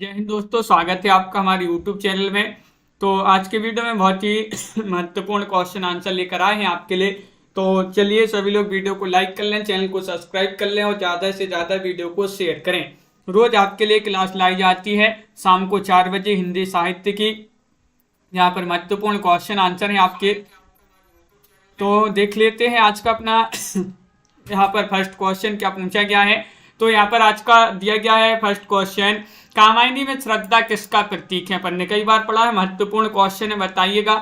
जय हिंद दोस्तों, स्वागत है आपका हमारे YouTube चैनल में। तो आज के वीडियो में बहुत ही महत्वपूर्ण क्वेश्चन आंसर लेकर आए हैं आपके लिए। तो चलिए सभी लोग वीडियो को लाइक कर लें, चैनल को सब्सक्राइब कर लें और ज़्यादा से ज़्यादा वीडियो को शेयर करें। रोज आपके लिए क्लास लाई जाती है शाम को 4 बजे हिंदी साहित्य की। यहाँ पर महत्वपूर्ण क्वेश्चन आंसर है आपके, तो देख लेते हैं आज का अपना यहाँ पर फर्स्ट क्वेश्चन क्या पूछा गया है। तो यहाँ पर आज का दिया गया है फर्स्ट क्वेश्चन, कामायनी में श्रद्धा किसका प्रतीक है। अपन ने कई बार पढ़ा है, महत्वपूर्ण क्वेश्चन है, बताइएगा।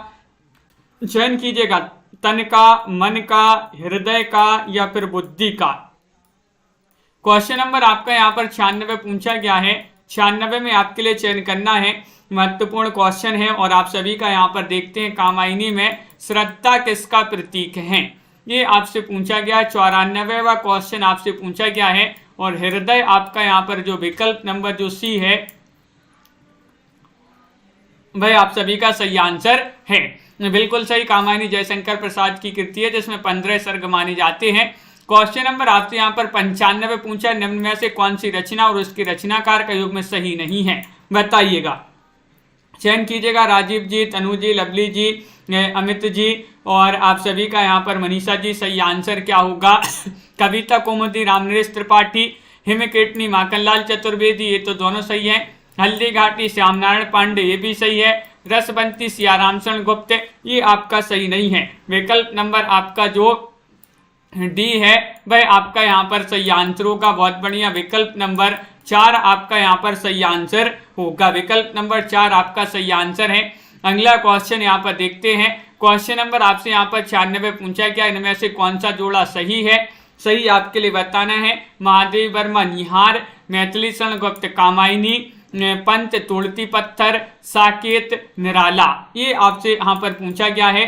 चयन कीजिएगा, तन का, मन का, हृदय का या फिर बुद्धि का। क्वेश्चन नंबर आपका यहाँ पर 96 पूछा गया है। 96 में आपके लिए चयन करना है, महत्वपूर्ण क्वेश्चन है। और आप सभी का यहाँ पर देखते हैं, कामायनी में श्रद्धा किसका प्रतीक है, ये आपसे पूछा गया। 94वां क्वेश्चन आपसे पूछा गया है। और हृदय आपका यहाँ पर जो विकल्प नंबर जो सी है वह आप सभी का सही आंसर है। बिल्कुल सही, कामायनी जयशंकर प्रसाद की कृति है जिसमें 15 सर्ग माने जाते हैं। क्वेश्चन नंबर आपसे यहाँ पर 95 पूछा, निम्न में से कौन सी रचना और उसकी रचनाकार का युग्म सही नहीं है, बताइएगा। चयन कीजिएगा, राजीव जी, तनु जी, लवली जी, अमित जी और आप सभी का यहाँ पर मनीषा जी। सही आंसर क्या होगा, कविता कुमुदी रामनरेश त्रिपाठी, हिमकेटनी माखनलाल चतुर्वेदी, ये तो दोनों सही है। हल्दी घाटी श्यामनारायण पांडे, ये भी सही है। रसबंती सियाराम शरण गुप्त, ये आपका सही नहीं है। विकल्प नंबर आपका जो डी है वह आपका यहाँ पर सही आंसर होगा। बहुत बढ़िया, विकल्प नंबर 4 आपका यहाँ पर सही आंसर होगा। विकल्प नंबर 4 आपका सही आंसर है। अगला क्वेश्चन यहाँ पर देखते हैं। क्वेश्चन नंबर आपसे यहाँ पर 96 पूछा गया, इनमें से कौन सा जोड़ा सही है। सही आपके लिए बताना है, महादेवी वर्मा निहार, मैथिली शरण गुप्त कामायनी, पंत तुलती पत्थर, साकेत निराला, ये आपसे यहाँ पर पूछा गया है।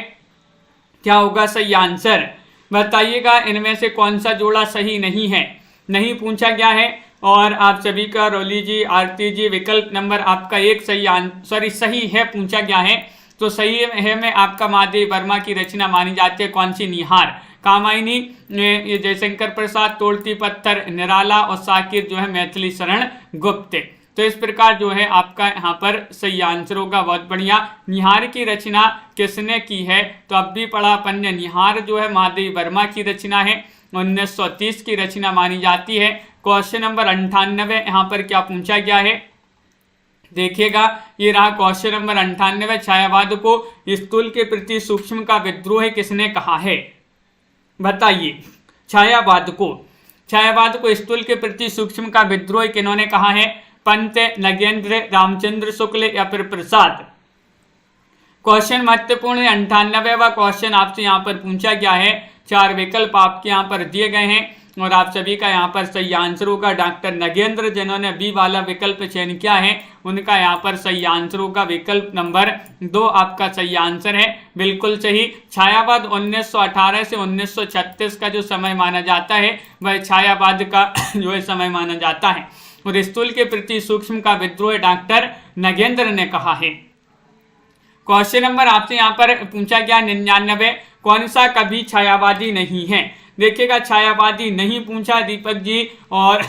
क्या होगा सही आंसर, बताइएगा। इनमें से कौन सा जोड़ा सही नहीं है, नहीं पूछा गया है। और आप सभी का रोली जी, आरती जी, विकल्प नंबर आपका 1 सही है पूछा गया है। तो सही है में आपका महादेवी वर्मा की रचना मानी जाती है, कौन सी, निहार। कामायनी ये जयशंकर प्रसाद, तोड़ती पत्थर निराला और साकेत जो है मैथिली शरण गुप्त। तो इस प्रकार जो है आपका यहाँ पर सही आंसर होगा। बहुत बढ़िया। निहार की रचना किसने की है, तो अब भी पढ़ा अपन ने, निहार जो है महादेवी वर्मा की रचना है, 1930 की रचना मानी जाती है। क्वेश्चन नंबर 98 यहाँ पर क्या पूछा गया है, देखिएगा। ये रहा क्वेश्चन नंबर 98। छायावाद को स्थूल के प्रति सूक्ष्म का विद्रोह किसने कहा है, बताइए। छायावाद को स्थूल के प्रति सूक्ष्म का विद्रोह किन्होंने कहा है, पंत, नगेंद्र, रामचंद्र शुक्ल या फिर प्रसाद। क्वेश्चन महत्वपूर्ण है। 98वां क्वेश्चन आपसे यहाँ पर पूछा गया है। 4 विकल्प आपके यहाँ पर दिए गए हैं और आप सभी का यहाँ पर सही आंसर होगा डॉक्टर नगेंद्र, जिन्होंने बी वाला विकल्प चयन किया है उनका यहाँ पर सही आंसर होगा। विकल्प नंबर 2 आपका सही आंसर है, बिल्कुल सही। छायावाद 1918 से 1936 का जो समय माना जाता है वह छायावाद का जो है समय माना जाता है। और स्थूल के प्रति सूक्ष्म का विद्रोह डॉक्टर नगेंद्र ने कहा है। क्वेश्चन नंबर आपसे यहाँ पर पूछा गया 99, कौन सा कभी छायावादी नहीं है। देखिएगा, छायावादी नहीं पूछा दीपक जी और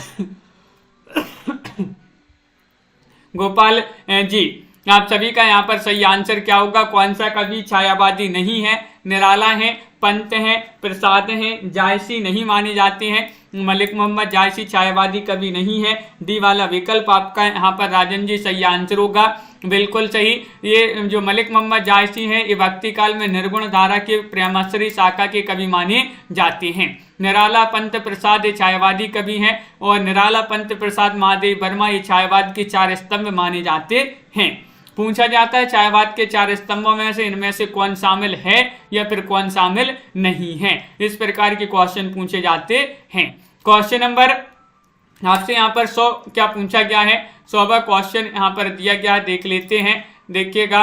गोपाल जी। आप सभी का यहाँ पर सही आंसर क्या होगा, कौन सा कभी छायावादी नहीं है। निराला है, पंत है, प्रसाद है, जायसी नहीं माने जाते हैं। मलिक मोहम्मद जायसी छायावादी कभी नहीं है। डी वाला विकल्प आपका यहाँ पर राजन जी सही आंसर होगा, बिल्कुल सही। ये जो मलिक मोहम्मद जायसी हैं ये भक्ति काल में निर्गुण धारा के प्रेमाश्री शाखा के कवि माने जाते हैं। निराला, पंत, प्रसाद ये छायावादी कवि हैं और निराला, पंत, प्रसाद, महादेवी वर्मा ये छायावाद के 4 स्तंभ माने जाते हैं। पूछा जाता है छायावाद के 4 स्तंभों में से इनमें से कौन शामिल है या फिर कौन शामिल नहीं है, इस प्रकार के क्वेश्चन पूछे जाते हैं। क्वेश्चन नंबर आपसे यहाँ पर 100 क्या पूछा गया है, 100वां क्वेश्चन यहाँ पर दिया गया है, देख लेते हैं। देखिएगा,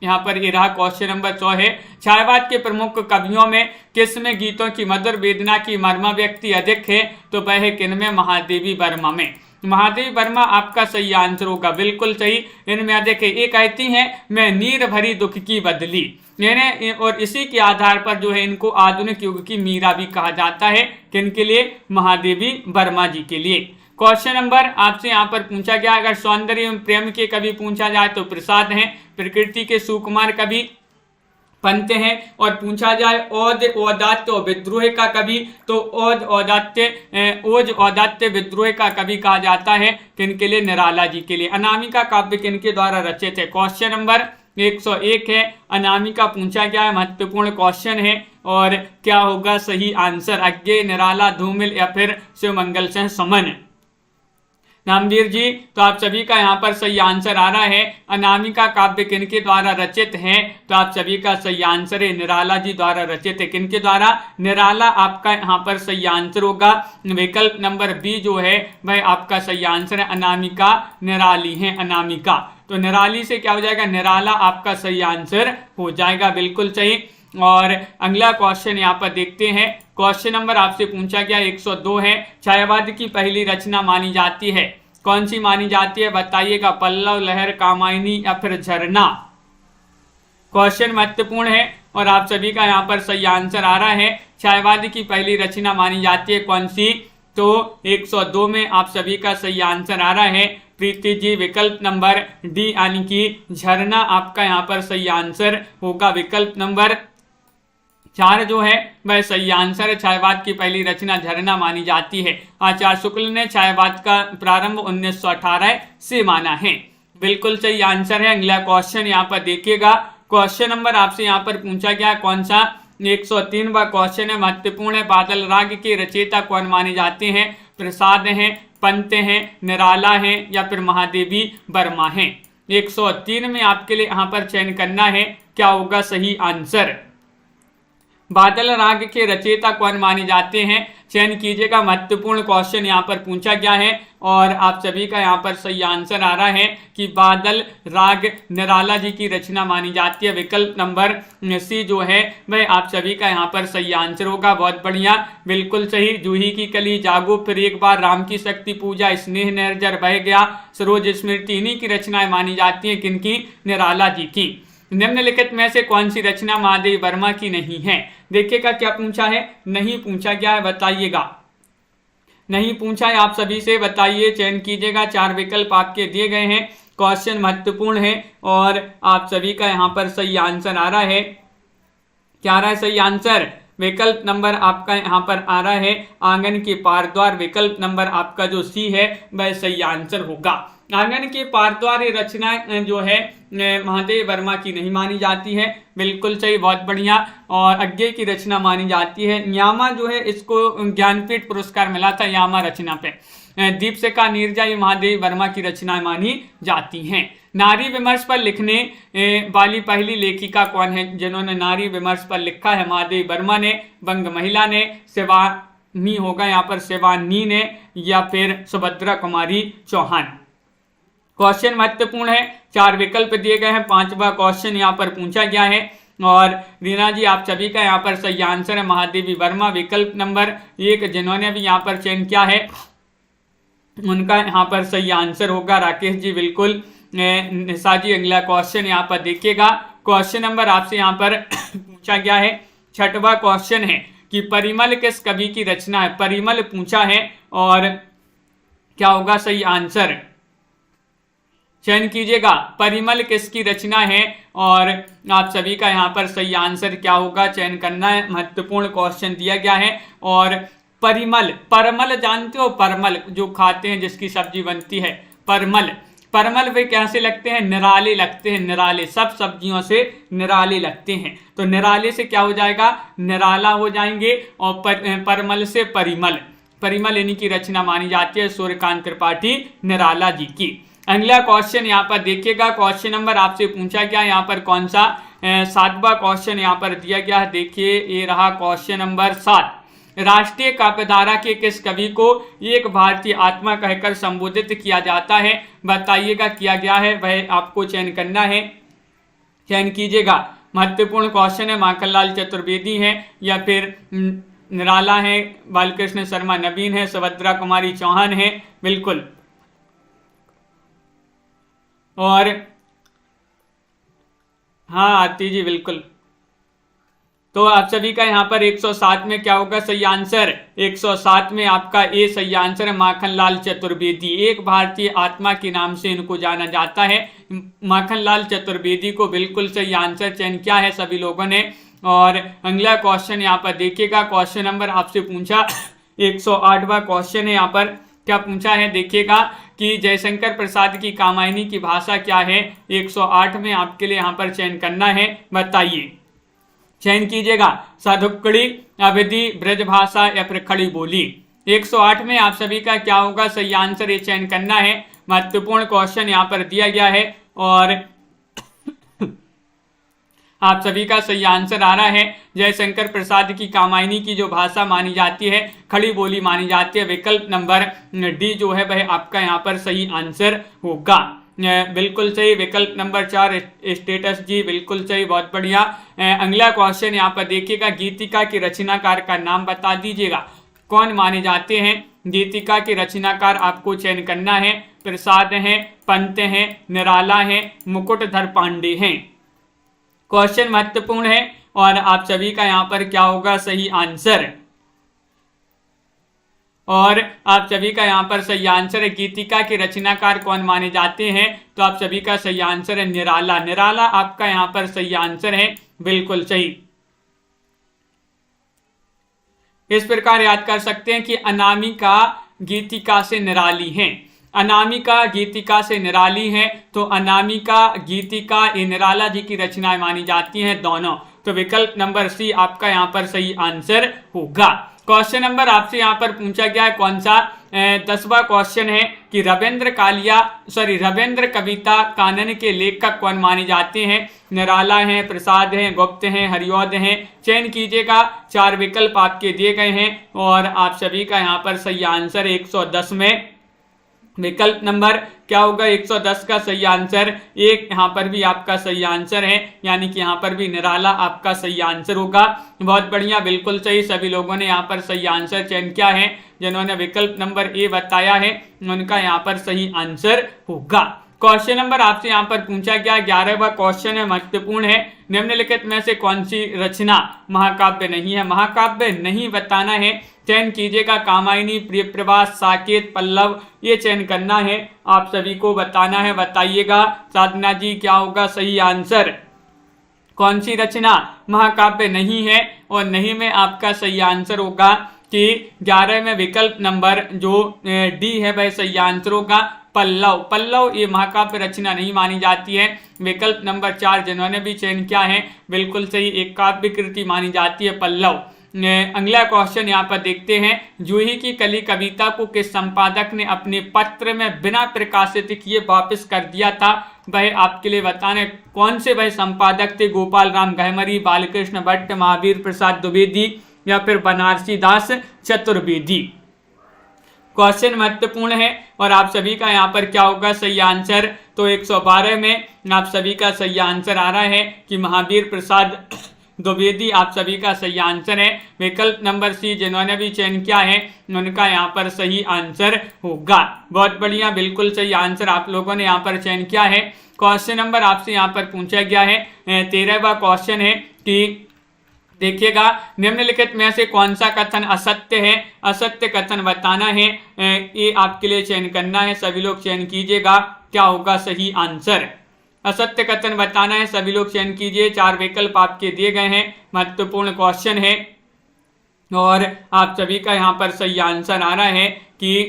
यहाँ पर ये रहा क्वेश्चन नंबर 100 है। छायावाद के प्रमुख कवियों में किस में गीतों की मधुर वेदना की मर्म व्यक्ति अधिक है, तो वह है किन में, महादेवी वर्मा में। महादेवी वर्मा आपका सही आंसर होगा, बिल्कुल सही। इनमें अधिक है। ये कहती हैं, मैं नीर भरी दुख की बदली, यानी और इसी के आधार पर जो है इनको आधुनिक युग की मीरा भी कहा जाता है। किन के लिए, महादेवी वर्मा जी के लिए। क्वेश्चन नंबर आपसे यहाँ पर पूछा गया, अगर सौंदर्य एवं प्रेम के कवि पूछा जाए तो प्रसाद हैं, प्रकृति के सुकुमार कवि पंत हैं, और पूछा जाए ओज औदात्य विद्रोह का कवि तो ओज औदात्य विद्रोह का कवि कहा जाता है किनके लिए, निराला जी के लिए। अनामिका काव्य किनके द्वारा रचित है, क्वेश्चन नंबर 101 है। अनामिका पूछा गया है, महत्वपूर्ण क्वेश्चन है, और क्या होगा सही आंसर, अज्ञेय, निराला, धूमिल या फिर शिवमंगल सिंह समन। नामवीर जी, तो आप सभी का यहाँ पर सही आंसर आ रहा है। अनामिका काव्य किनके द्वारा रचित है, तो आप सभी का सही आंसर है निराला जी द्वारा रचित है। किनके द्वारा, निराला आपका यहाँ पर सही आंसर होगा। विकल्प नंबर बी जो है वह आपका सही आंसर है। अनामिका निराली है, अनामिका, तो निराली से क्या हो जाएगा, निराला आपका सही आंसर हो जाएगा, बिल्कुल सही। और अगला क्वेश्चन यहाँ पर देखते हैं। क्वेश्चन नंबर आपसे पूछा गया 102 है। छायावाद की पहली रचना मानी जाती है, कौन सी मानी जाती है बताइएगा, पल्लव, लहर, कामायनी या फिर झरना। क्वेश्चन महत्वपूर्ण है और आप सभी का यहाँ पर सही आंसर आ रहा है। छायावाद की पहली रचना मानी जाती है कौन सी, तो 102 में आप सभी का सही आंसर आ रहा है प्रीति जी, विकल्प नंबर डी यानी कि झरना आपका यहाँ पर सही आंसर होगा। विकल्प नंबर 4 जो है वह सही आंसर है। छायावाद की पहली रचना झरना मानी जाती है। आचार्य शुक्ल ने छायावाद का प्रारंभ 1918 से माना है, बिल्कुल सही आंसर है। अगला क्वेश्चन यहाँ पर देखिएगा। क्वेश्चन नंबर आपसे यहाँ पर पूछा गया कौन सा, 103वां क्वेश्चन है, महत्वपूर्ण है। बादल राग के रचयिता कौन माने जाते हैं, प्रसाद हैं, पंत हैं, निराला हैं या फिर महादेवी वर्मा हैं। 103 में आपके लिए यहाँ पर चयन करना है, क्या होगा सही आंसर। बादल राग के रचयिता कौन माने जाते हैं, चयन कीजिएगा। महत्वपूर्ण क्वेश्चन यहाँ पर पूछा गया है और आप सभी का यहाँ पर सही आंसर आ रहा है कि बादल राग निराला जी की रचना मानी जाती है। विकल्प नंबर सी जो है वह आप सभी का यहाँ पर सही आंसर होगा। बहुत बढ़िया, बिल्कुल सही। जूही की कली, जागो, फिर एक बार, राम की शक्ति पूजा, स्नेह निर्जर, बह गया, सरोज स्मृति, इन्हीं की रचनाएं मानी जाती है। किनकी, निराला जी की। निम्नलिखित में से कौन सी रचना महादेवी वर्मा की नहीं है, देखिएगा क्या पूछा है, नहीं पूछा गया है, बताइएगा। नहीं पूछा है, आप सभी से बताइए, चयन कीजिएगा। 4 विकल्प आपके दिए गए हैं। क्वेश्चन महत्वपूर्ण है और आप सभी का यहाँ पर सही आंसर आ रहा है। क्या आ रहा है सही आंसर, विकल्प नंबर आपका यहाँ पर आ रहा है आंगन के पार द्वार। विकल्प नंबर आपका जो सी है वह सही आंसर होगा। आंगन के पार द्वार रचना जो है महादेव वर्मा की नहीं मानी जाती है, बिल्कुल सही, बहुत बढ़िया। और अज्ञेय की रचना मानी जाती है। यामा जो है इसको ज्ञानपीठ पुरस्कार मिला था यामा रचना पे। दीपशिखा, नीरजा, ये महादेवी वर्मा की रचनाएं मानी जाती हैं। नारी विमर्श पर लिखने वाली पहली लेखिका कौन है, जिन्होंने नारी विमर्श पर लिखा है, महादेवी वर्मा ने, बंग महिला ने, शिवानी होगा यहाँ पर, शिवानी ने या फिर सुभद्रा कुमारी चौहान। क्वेश्चन महत्वपूर्ण है, 4 विकल्प दिए गए हैं। 5वां क्वेश्चन यहाँ पर पूछा गया है और रीना जी आप सभी का यहाँ पर सही आंसर है महादेवी वर्मा। विकल्प नंबर 1 जिन्होंने भी यहाँ पर चयन किया है उनका यहाँ पर सही आंसर होगा। राकेश जी बिल्कुल। निशा जी अगला क्वेश्चन यहाँ पर देखिएगा। क्वेश्चन नंबर आपसे यहाँ पर पूछा गया है, 6वां क्वेश्चन है कि परिमल किस कवि की रचना है। परिमल पूछा है और क्या होगा सही आंसर, चयन कीजिएगा। परिमल किसकी रचना है और आप सभी का यहाँ पर सही आंसर क्या होगा, चयन करना है। महत्वपूर्ण क्वेश्चन दिया गया है। और परिमल, परमल जानते हो, परमल जो खाते हैं जिसकी सब्जी बनती है, परमल। परमल वे कैसे लगते हैं, निराले लगते हैं, निराले, सब सब्जियों से निराले लगते हैं। तो निराले से क्या हो जाएगा, निराला हो जाएंगे। और परमल से परिमल, परिमल इन्हीं की रचना मानी जाती है, सूर्यकांत त्रिपाठी निराला जी की। अगला क्वेश्चन यहाँ पर देखिएगा। क्वेश्चन नंबर आपसे पूछा गया यहाँ पर कौन सा, 7वां क्वेश्चन यहाँ पर दिया गया है। देखिए ये रहा क्वेश्चन नंबर 7। राष्ट्रीय काव्यधारा के किस कवि को एक भारतीय आत्मा कहकर संबोधित किया जाता है, बताइएगा किया गया है, वह आपको चयन करना है, चयन कीजिएगा। महत्वपूर्ण क्वेश्चन है। माखनलाल चतुर्वेदी है या फिर निराला है, बालकृष्ण शर्मा नवीन है, सुभद्रा कुमारी चौहान है, बिल्कुल। और हाँ आती जी बिल्कुल। तो आप सभी का यहाँ पर 107 में क्या होगा सही आंसर? 107 में आपका ए सही आंसर है, माखनलाल चतुर्वेदी। एक भारतीय आत्मा के नाम से इनको जाना जाता है, माखनलाल चतुर्वेदी को बिल्कुल सही आंसर चयन किया है सभी लोगों ने। और अगला क्वेश्चन यहाँ पर देखिएगा, क्वेश्चन नंबर आपसे पूछा 108वां क्वेश्चन है। यहाँ पर क्या पूछा है देखिएगा कि जयशंकर प्रसाद की कामायनी की भाषा क्या है? 108 में आपके लिए यहाँ पर चयन करना है, बताइए, चयन कीजिएगा। साधुकड़ी, अवधि, ब्रजभाषा या फिर खड़ी बोली। 108 में आप सभी का क्या होगा सही आंसर, ये चयन करना है। महत्वपूर्ण क्वेश्चन यहाँ पर दिया गया है और आप सभी का सही आंसर आ रहा है जयशंकर प्रसाद की कामायनी की जो भाषा मानी जाती है खड़ी बोली मानी जाती है। विकल्प नंबर डी जो है वह आपका यहाँ पर सही आंसर होगा। बिल्कुल सही, विकल्प नंबर 4 स्टेटस जी, बिल्कुल सही, बहुत बढ़िया। अगला क्वेश्चन यहाँ पर देखिएगा, गीतिका के रचनाकार का नाम बता दीजिएगा। कौन माने जाते हैं गीतिका के रचनाकार? आपको चयन करना है। प्रसाद हैं, पंत हैं, निराला हैं, मुकुटधर पांडे हैं। क्वेश्चन महत्वपूर्ण है और आप सभी का यहाँ पर क्या होगा सही आंसर? और आप सभी का यहाँ पर सही आंसर है गीतिका के रचनाकार कौन माने जाते हैं? तो आप सभी का सही आंसर है निराला। निराला आपका यहाँ पर सही आंसर है, बिल्कुल सही। इस प्रकार याद कर सकते हैं कि अनामिका गीतिका से निराली है। अनामिका गीतिका से निराली है, तो अनामिका गीतिका ये निराला जी की रचनाएं मानी जाती हैं दोनों। तो विकल्प नंबर सी आपका यहाँ पर सही आंसर होगा। क्वेश्चन नंबर आपसे यहाँ पर पूछा गया है कौन सा? 10वां क्वेश्चन है कि रविंद्र कविता कानन के लेखक कौन माने जाते हैं? निराला हैं, प्रसाद हैं, गुप्त हैं, हरिऔध हैं। चयन कीजिएगा, 4 विकल्प आपके दिए गए हैं और आप सभी का यहाँ पर सही आंसर 110 में विकल्प नंबर क्या होगा 110 का सही आंसर। एक यहाँ पर भी आपका सही आंसर है, यानी कि यहाँ पर भी निराला आपका सही आंसर होगा। बहुत बढ़िया, बिल्कुल सही, सभी लोगों ने यहाँ पर सही आंसर चयन किया है। जिन्होंने विकल्प नंबर ए बताया है उनका यहाँ पर सही आंसर होगा। क्वेश्चन नंबर आपसे यहाँ पर पूछा गया 11वां क्वेश्चन है, महत्वपूर्ण है। निम्नलिखित में से कौन सी रचना महाकाव्य नहीं है? महाकाव्य नहीं बताना है, चयन कीजिएगा। कामायनी, प्रियप्रवास, साकेत, पल्लव, ये चयन करना है, आप सभी को बताना है, बताइएगा। साधना जी क्या होगा सही आंसर? कौन सी रचना महाकाव्य नहीं है? और नहीं में आपका सही आंसर होगा कि 11 में विकल्प नंबर जो डी है वह सही आंसर होगा। पल्लव, पल्लव ये महाकाव्य रचना नहीं मानी जाती है। विकल्प नंबर 4 जिन्होंने भी चयन किया है बिल्कुल सही, एक काव्य कृति मानी जाती है पल्लव। अगला क्वेश्चन यहाँ पर देखते हैं, जूही की कली कविता को किस संपादक ने अपने पत्र में बिना प्रकाशित किए वापस कर दिया था? वह आपके लिए बताने कौन से वह संपादक थे? गोपाल राम गहमरी, बालकृष्ण भट्ट, महावीर प्रसाद द्विवेदी या फिर बनारसी दास चतुर्वेदी। क्वेश्चन महत्वपूर्ण है और आप सभी का यहाँ पर क्या होगा सही आंसर? तो 112 में आप सभी का सही आंसर आ रहा है कि महावीर प्रसाद द्विवेदी आप सभी का सही आंसर है। विकल्प नंबर सी जिन्होंने भी चयन किया है उनका यहाँ पर सही आंसर होगा। बहुत बढ़िया, बिल्कुल सही आंसर आप लोगों ने यहाँ पर चयन किया है। क्वेश्चन नंबर आपसे यहाँ पर पूछा गया है 13वां क्वेश्चन है कि देखिएगा, निम्नलिखित में से कौन सा कथन असत्य है? असत्य कथन बताना है, ये आपके लिए चयन करना है, सभी लोग चयन कीजिएगा क्या होगा सही आंसर। असत्य कथन बताना है, सभी लोग चयन कीजिए। 4 विकल्प आपके दिए गए हैं, महत्वपूर्ण क्वेश्चन है और आप सभी का यहाँ पर सही आंसर आ रहा है कि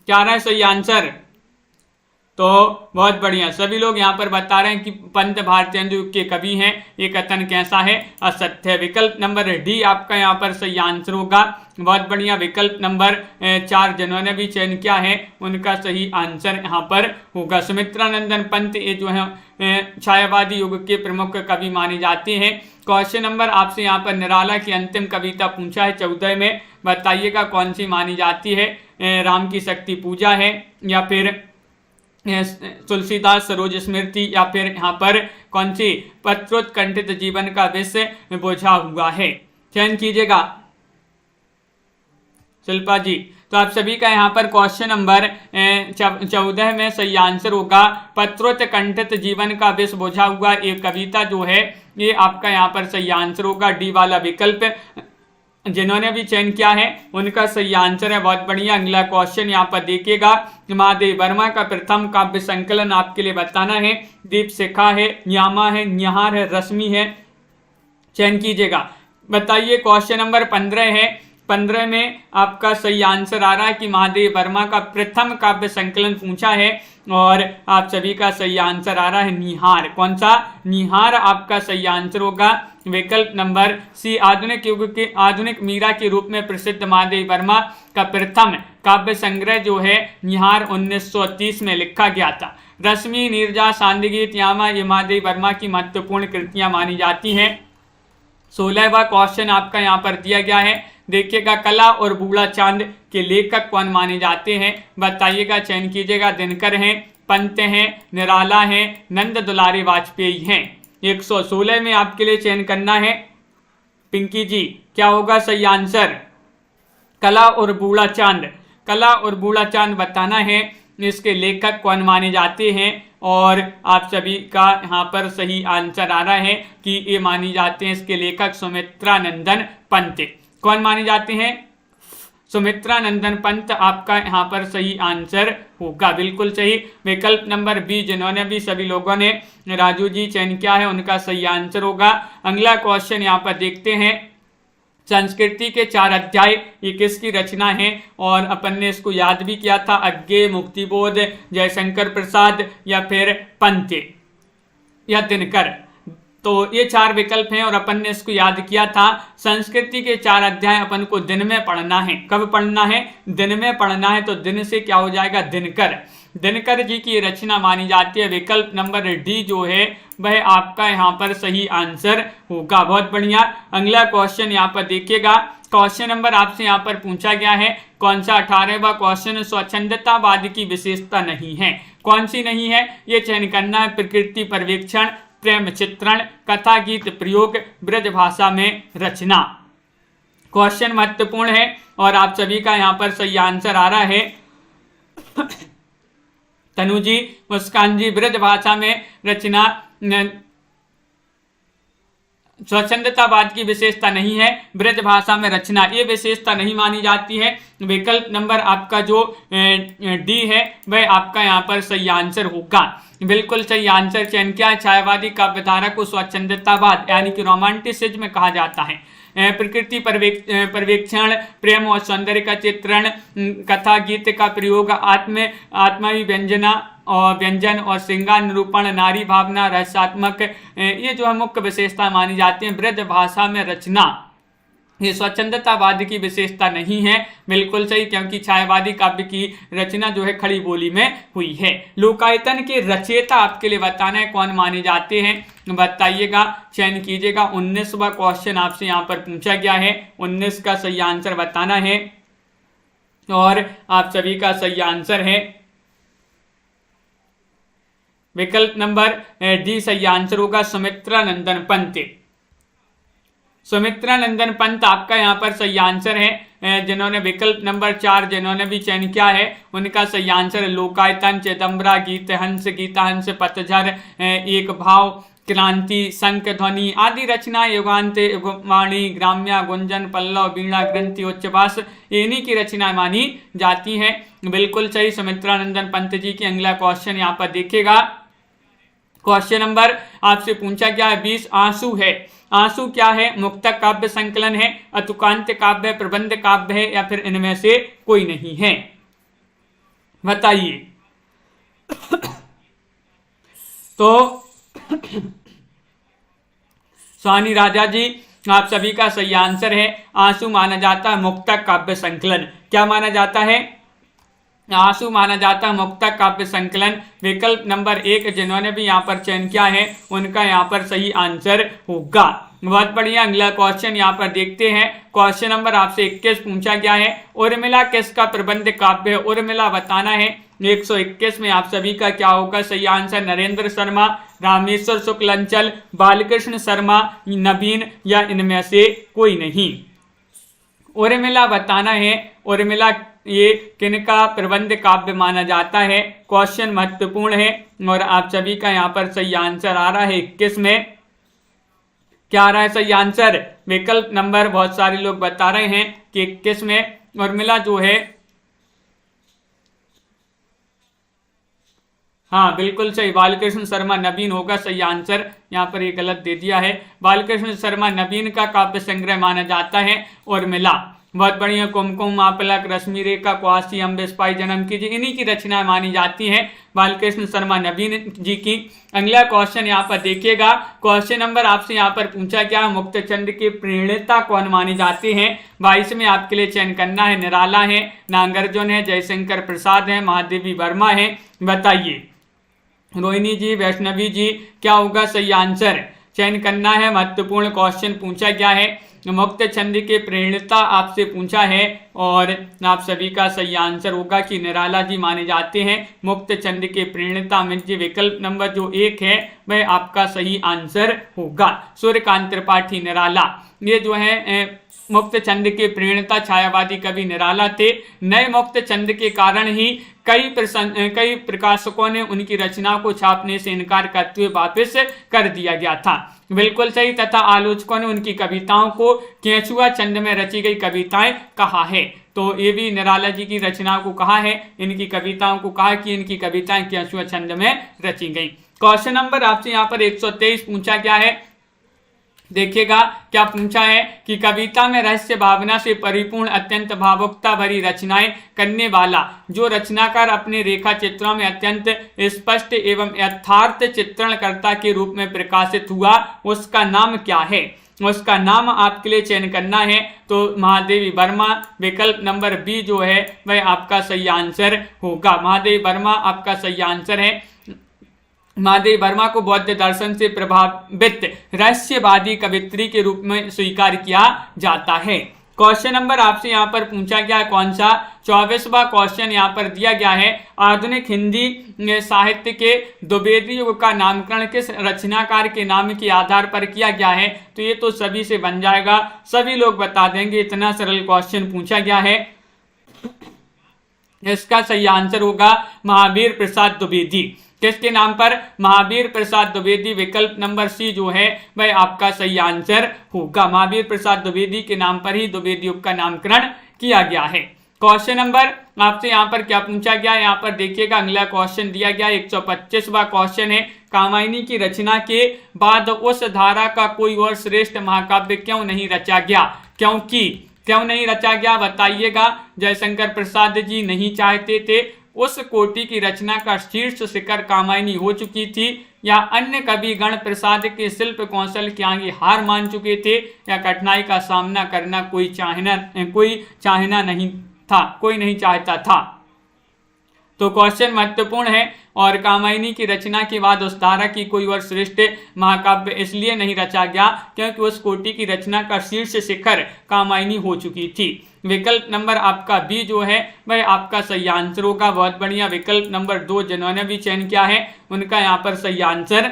क्या आ रहा है सही आंसर? तो बहुत बढ़िया, सभी लोग यहाँ पर बता रहे हैं कि पंत भारतेंदु के कवि हैं। ये कथन कैसा है? असत्य है। विकल्प नंबर डी आपका यहाँ पर सही आंसर होगा। बहुत बढ़िया, विकल्प नंबर 4 जिन्होंने भी चयन किया है उनका सही आंसर यहाँ पर होगा। सुमित्रानंदन पंत ये जो है छायावादी युग के प्रमुख कवि माने जाते हैं। क्वेश्चन नंबर आपसे यहाँ पर निराला की अंतिम कविता पूछा है 14 में, बताइएगा कौन सी मानी जाती है? राम की शक्ति पूजा है या फिर तुलसीदास सरोज स्मृति या फिर यहाँ पर कौन सी पत्रोत्कंठित जीवन का विषय बुझा हुआ है? चयन कीजिएगा शिल्पा जी। तो आप सभी का यहाँ पर क्वेश्चन नंबर 14 में सही आंसर होगा पत्रोत्कंठित जीवन का विष बुझा हुआ एक कविता जो है ये आपका यहाँ पर सही आंसर होगा, डी वाला विकल्प। जिन्होंने भी चयन किया है उनका सही आंसर है, बहुत बढ़िया। अगला क्वेश्चन यहाँ पर देखिएगा, महादेव वर्मा का प्रथम काव्य संकलन आपके लिए बताना है। दीपशिखा है, न्यामा है, न्याहार है, रश्मि है, चयन कीजिएगा। बताइए क्वेश्चन नंबर 15 है। 15 में आपका सही आंसर आ रहा है कि महादेव वर्मा का प्रथम काव्य संकलन पूछा है और आप सभी का सही आंसर आ रहा है निहार। कौन सा? निहार आपका सही आंसर होगा, विकल्प नंबर सी। आधुनिक युग के आधुनिक मीरा के रूप में प्रसिद्ध महादेव वर्मा का प्रथम काव्य संग्रह जो है निहार 1930 में लिखा गया था। रश्मि, नीरजा, सांदगीत, यामा ये महादेव वर्मा की महत्वपूर्ण कृतियां मानी जाती हैं। 16वां क्वेश्चन आपका यहाँ पर दिया गया है, देखिएगा, कला और बूढ़ा चांद के लेखक कौन माने जाते हैं? बताइएगा, चयन कीजिएगा। दिनकर हैं, पंत हैं, निराला हैं, नंद दुलारी वाजपेयी हैं। 116 में आपके लिए चयन करना है। पिंकी जी क्या होगा सही आंसर? कला और बूढ़ा चांद। कला और बूढ़ा चांद बताना है इसके लेखक कौन माने जाते हैं और आप सभी का यहाँ पर सही आंसर आ रहा है कि ये मानी जाते हैं इसके लेखक सुमित्रानंदन पंत। कौन माने जाते हैं? सुमित्रानंदन पंत आपका यहाँ पर सही आंसर होगा, बिल्कुल सही, विकल्प नंबर बी। जिन्होंने भी सभी लोगों ने राजू जी चयन किया है उनका सही आंसर होगा। अगला क्वेश्चन यहाँ पर देखते हैं, संस्कृति के 4 अध्याय ये किसकी रचना है? और अपन ने इसको याद भी किया था, अज्ञे, मुक्तिबोध, जयशंकर प्रसाद या फिर पंत या दिनकर। तो ये 4 विकल्प हैं और अपन ने इसको याद किया था। संस्कृति के 4 अध्याय अपन को दिन में पढ़ना है। कब पढ़ना है? दिन में पढ़ना है। तो दिन से क्या हो जाएगा? दिनकर। दिनकर जी की रचना मानी जाती है, विकल्प नंबर डी जो है वह आपका यहाँ पर सही आंसर होगा, बहुत बढ़िया। अगला क्वेश्चन यहाँ पर देखिएगा, क्वेश्चन नंबर आपसे यहाँ पर पूछा गया है कौन सा? 18वां क्वेश्चन, स्वच्छंदतावाद की विशेषता नहीं है। कौन सी नहीं है ये चयन करना है। प्रकृति पर्यवेक्षण, प्रेम चित्रण, कथा गीत प्रयोग, ब्रज भाषा में रचना। क्वेश्चन महत्वपूर्ण है और आप सभी का यहाँ पर सही आंसर आ रहा है तनु जी, मुस्कान जी, ब्रज भाषा में रचना। स्वच्छंदतावाद की विशेषता नहीं है, ब्रज भाषा में रचना ये विशेषता नहीं मानी जाती है। विकल्प नंबर आपका जो डी है वह आपका यहाँ पर सही आंसर होगा, बिल्कुल सही आंसर चयन किया। छायावादी काव्यधारा को स्वच्छंदतावाद यानी कि रोमांटिसिज्म कहा जाता है। प्रकृति पर्यवेक्षण, प्रेम और सौंदर्य का चित्रण, कथा गीत का प्रयोग, आत्मावी व्यंजन और श्रृंगार निरूपण, नारी भावना, रहस्यात्मक ये जो है मुख्य विशेषता मानी जाती है। ब्रज भाषा में रचना ये स्वच्छंदतावाद की विशेषता नहीं है, बिल्कुल सही, क्योंकि छायावादी काव्य की रचना जो है खड़ी बोली में हुई है। लोकायतन के रचयिता आपके लिए बताना है कौन माने जाते हैं, बताइएगा, चयन कीजिएगा। 19वां क्वेश्चन आपसे यहाँ पर पूछा गया है, 19 का सही आंसर बताना है और आप सभी का सही आंसर है विकल्प नंबर डी सही आंसर होगा, सुमित्रानंदन पंत। सुमित्रानंदन पंत आपका यहाँ पर सही आंसर है। जिन्होंने विकल्प नंबर 4 जिन्होंने भी चयन किया है उनका सही आंसर है लोकायतन, चिदम्बरा, गीतहंस, गीताहंस, पतझर, एक भाव, क्रांति, शंख ध्वनि आदि रचना, युगांत, वाणी, ग्राम्या, गुंजन, पल्लव, वीणा, ग्रंथि, उच्चवास इन्हीं की रचना मानी जाती है, बिल्कुल सही, सुमित्रानंदन पंत जी की। अगला क्वेश्चन यहाँ पर देखिएगा, क्वेश्चन नंबर आपसे पूछा गया है 20 आंसू है। आंसू क्या है? मुक्तक काव्य संकलन है, अतुकांत काव्य, प्रबंध काव्य है या फिर इनमें से कोई नहीं है, बताइए। तो स्वानी राजा जी आप सभी का सही आंसर है, आंसू माना जाता है मुक्तक काव्य संकलन। क्या माना जाता है? आंसू माना जाता है मुक्तक काव्य संकलन। विकल्प नंबर 1 जिन्होंने भी यहाँ पर चयन किया है उनका यहाँ पर सही आंसर होगा, बहुत बढ़िया। अगला क्वेश्चन यहाँ पर देखते हैं, क्वेश्चन नंबर आपसे 21 पूछा गया है, उर्मिला किसका प्रबंध काव्य है? उर्मिला बताना है। 121 में आप सभी का क्या होगा सही आंसर? नरेंद्र शर्मा, रामेश्वर शुक्लंचल, बालकृष्ण शर्मा, नवीन या इनमें से कोई नहीं। उर्मिला बताना है, उर्मिला ये किनका प्रबंध काव्य माना जाता है? क्वेश्चन महत्वपूर्ण है और आप सभी का यहाँ पर सही आंसर आ रहा है 21 में। क्या आ रहा है सही आंसर? विकल्प नंबर, बहुत सारे लोग बता रहे हैं कि 21 में, और मिला जो है, हाँ बिल्कुल सही, बालकृष्ण शर्मा नवीन होगा सही आंसर। यहाँ पर ये गलत दे दिया है, बालकृष्ण शर्मा नवीन का काव्य संग्रह माना जाता है और मिला। बहुत बढ़िया। कुमकुम, आपलक, रश्मि रेखा, क्वासी, अम्बे स्पाई, जन्म कीजिए, इन्हीं की रचनाएं मानी जाती हैं बालकृष्ण शर्मा नवीन जी की। अगला क्वेश्चन यहाँ पर देखिएगा, क्वेश्चन नंबर आपसे यहाँ पर पूछा गया, मुक्तचंद के प्रणेता कौन माने जाते हैं? 22 में आपके लिए चयन करना है। निराला है, नागार्जुन है, जयशंकर प्रसाद है, महादेवी वर्मा है, बताइए। रोहिणी जी, वैष्णवी जी, क्या होगा सही आंसर? चयन करना है, महत्वपूर्ण क्वेश्चन पूछा गया है। मुक्त छंद के प्रणेता आपसे पूछा है और आप सभी का सही आंसर होगा कि निराला जी माने जाते हैं मुक्त छंद के प्रणेता। अमित जी, विकल्प नंबर जो 1 है वह आपका सही आंसर होगा। सूर्यकांत त्रिपाठी, निराला, ये जो है मुक्त छंद के प्रणेता छायावादी कवि निराला थे। नए मुक्त छंद के कारण ही कई प्रकाशकों ने उनकी रचना को छापने से इनकार करते हुए वापस कर दिया गया था। बिल्कुल सही। तथा आलोचकों ने उनकी कविताओं को केंचुआ छंद में रची गई कविताएं कहा है। तो ये भी निराला जी की रचना को कहा है, इनकी कविताओं को कहा कि इनकी कविताएं केंचुआ छंद में रची गई। क्वेश्चन नंबर आपसे यहाँ पर 123 पूछा गया है। देखिएगा क्या पूछा है कि कविता में रहस्य भावना से परिपूर्ण अत्यंत भावुकता भरी रचनाएं करने वाला जो रचनाकार अपने रेखा चित्रों में अत्यंत स्पष्ट एवं यथार्थ चित्रणकर्ता के रूप में प्रकाशित हुआ, उसका नाम क्या है? उसका नाम आपके लिए चयन करना है। तो महादेवी वर्मा, विकल्प नंबर बी जो है वह आपका सही आंसर होगा। महादेवी वर्मा आपका सही आंसर है। महादेवी वर्मा को बौद्ध दर्शन से प्रभावित रहस्यवादी कवित्री के रूप में स्वीकार किया जाता है। क्वेश्चन नंबर आपसे यहाँ पर पूछा गया है कौन सा? 24वां क्वेश्चन यहाँ पर दिया गया है, आधुनिक हिंदी साहित्य के द्विवेदी युग का नामकरण किस रचनाकार के नाम के आधार पर किया गया है? तो ये तो सभी से बन जाएगा, सभी लोग बता देंगे, इतना सरल क्वेश्चन पूछा गया है। इसका सही आंसर होगा महावीर प्रसाद द्विवेदी। किसके नाम पर? महावीर प्रसाद द्विवेदी। विकल्प नंबर सी जो है वह आपका सही आंसर होगा। महावीर प्रसाद द्विवेदी के नाम पर ही द्विवेदी युग का नामकरण किया गया है। क्वेश्चन नंबर आपसे यहाँ पर क्या पूछा गया? यहाँ पर देखिएगा, अगला क्वेश्चन दिया गया 125वां क्वेश्चन है, कामायनी की रचना के बाद उस धारा का कोई और श्रेष्ठ महाकाव्य क्यों नहीं रचा गया? क्यों नहीं रचा गया बताइएगा। जयशंकर प्रसाद जी नहीं चाहते थे, उस कोटि की रचना का शीर्ष शिखर कामायनी हो चुकी थी, या अन्य कवि गण प्रसाद के शिल्प कौशल के आगे हार मान चुके थे, या कठिनाई का सामना करना कोई नहीं चाहता था। तो क्वेश्चन महत्वपूर्ण है और कामायनी की रचना के बाद उस धारा की कोई और श्रेष्ठ महाकाव्य इसलिए नहीं रचा गया क्योंकि उस कोटि की रचना का शीर्ष शिखर कामायनी हो चुकी थी। विकल्प नंबर आपका बी जो है वह आपका सही आंसर होगा। बहुत बढ़िया। विकल्प नंबर 2 जिन्होंने भी चयन किया है उनका यहाँ पर सही आंसर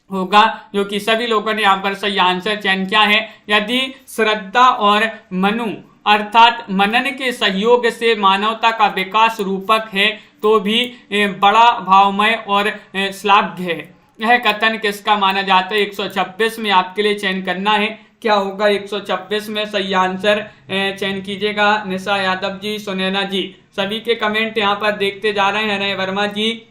होगा, जो कि सभी लोगों ने यहाँ पर सही आंसर चयन किया है। यदि श्रद्धा और मनु अर्थात मनन के सहयोग से मानवता का विकास रूपक है तो भी बड़ा भावमय और श्लाघ्य है। यह कथन किसका माना जाता है? 126 में आपके लिए चयन करना है। क्या होगा 126 में सही आंसर? चयन कीजिएगा। निशा यादव जी, सुनैना जी, सभी के कमेंट यहाँ पर देखते जा रहे हैं। नए वर्मा जी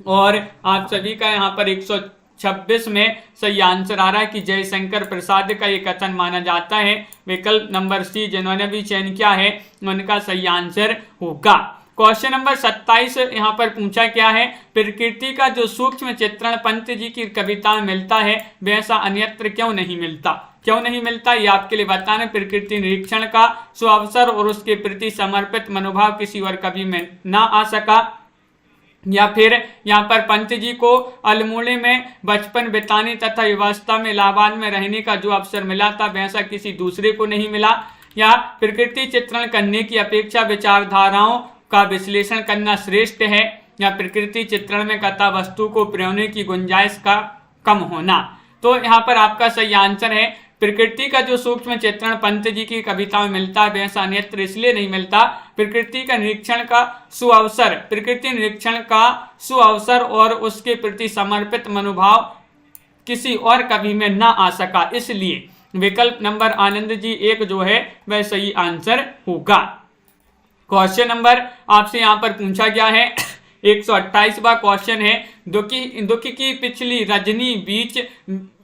और आप सभी का यहाँ पर 126 में सही आंसर आ रहा है कि जयशंकर प्रसाद का ये कथन माना जाता है। विकल्प नंबर सी जिन्होंने भी चयन किया है उनका सही आंसर होगा। क्वेश्चन नंबर 27 यहाँ पर पूछा क्या है, प्रकृति का जो सूक्ष्म चित्रण पंत जी की कविता में मिलता है वैसा अन्यत्र क्यों नहीं मिलता? ये आपके लिए बताना। प्रकृति निरीक्षण का सुअवसर और उसके प्रति समर्पित मनोभाव किसी और कवि में ना आ सका, या फिर यहाँ पर पंत जी को अल्मोड़े में बचपन बिताने तथा युवावस्था में इलाहाबाद में रहने का जो अवसर मिला था वैसा किसी दूसरे को नहीं मिला, या प्रकृति चित्रण करने की अपेक्षा विचारधाराओं का विश्लेषण करना श्रेष्ठ है, या प्रकृति चित्रण में कथा वस्तु को प्रेरणे की गुंजाइश का कम होना। तो यहाँ पर आपका सही आंसर है प्रकृति का जो सूक्ष्म चित्रण पंत जी की कविता में मिलता है वैसा अन्यत्र इसलिए नहीं मिलता। प्रकृति का निरीक्षण का सुअवसर, प्रकृति निरीक्षण का सुअवसर और उसके प्रति समर्पित मनोभाव किसी और कवि में ना आ सका, इसलिए विकल्प नंबर आनंद जी 1 जो है वह सही आंसर होगा। क्वेश्चन नंबर आपसे यहाँ पर पूछा गया है 128वां क्वेश्चन है, दुखी की पिछली रजनी बीच